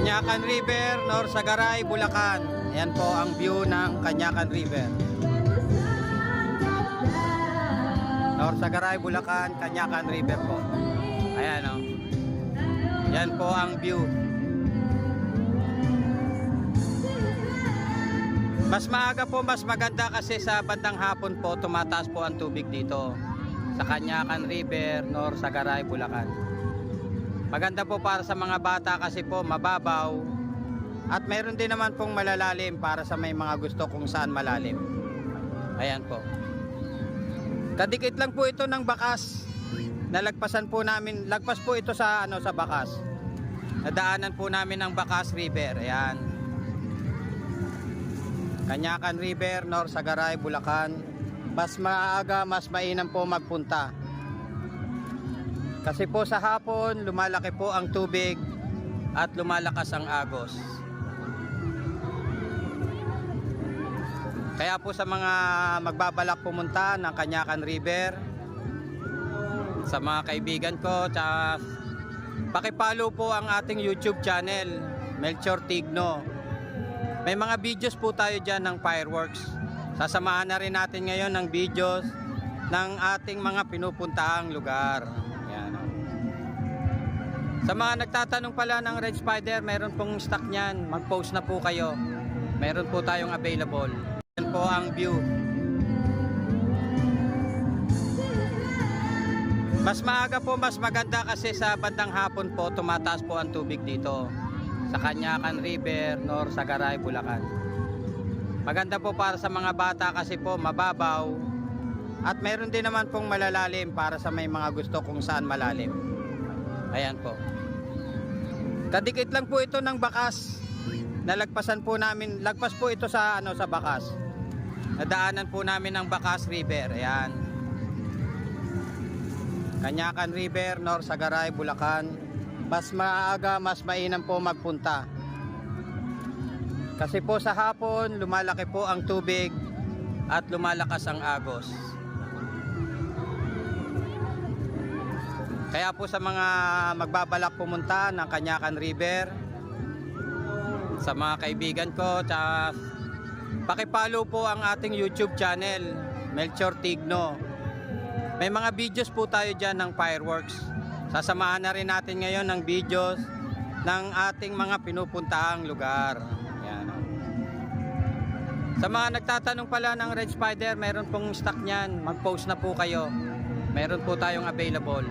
Canyacan River, Norsagaray, Bulacan. Ayan po ang view ng Canyacan River. Norsagaray, Bulacan, Canyacan River po. Ayan o. Yan po ang view. Mas maaga po, mas maganda kasi sa bandang hapon po tumataas po ang tubig dito sa Canyacan River, Norsagaray, Bulacan. Maganda po para sa mga bata kasi po mababaw at mayroon din naman pong malalalim para sa may mga gusto kung saan malalim. Ayan po. Kadikit lang po ito ng Bakas. Nalagpasan po namin, lagpas po ito sa sa Bakas. Nadaanan po namin ang Bakas River. Ayan. Canyacan River, Norsagaray, Bulacan. Mas maaga, mas mainam po magpunta. Kasi po sa hapon, lumalaki po ang tubig at lumalakas ang agos. Kaya po sa mga magbabalak pumunta ng Canyacan River, sa mga kaibigan ko, tsaka pakipollow po ang ating YouTube channel, Melchor Tigno. May mga videos po tayo dyan ng fireworks. Sasamahan na rin natin ngayon ng videos ng ating mga pinupuntahang lugar. Yan. Sa mga nagtatanong pala ng Red Spider, meron pong stock niyan. Mag-post na po kayo. Meron po tayong available. Yan po ang view. Mas maaga po, mas maganda kasi sa bandang hapon po tumataas po ang tubig dito sa Canyacan River, Norsagaray, Bulacan. Maganda po para sa mga bata kasi po mababaw at mayroon din naman pong malalalim para sa may mga gusto kung saan malalim. Ayan po. Kadikit lang po ito ng Bakas. Nalagpasan po namin, lagpas po ito sa sa Bakas. Nadaanan po namin ang Bakas River. Ayan. Canyacan River, Norsagaray, Bulacan. Mas maaga, mas mainam po magpunta. Kasi po sa hapon, lumalaki po ang tubig at lumalakas ang agos. Kaya po sa mga magbabalak pumunta ng Canyacan River, sa mga kaibigan ko, tsaka pakipollow po ang ating YouTube channel, Melchor Tigno. May mga videos po tayo dyan ng fireworks. Sasamahan na rin natin ngayon ng videos ng ating mga pinupuntahang lugar. Yan. Sa mga nagtatanong pala ng Red Spider, meron pong stock niyan. Mag-post na po kayo. Meron po tayong available.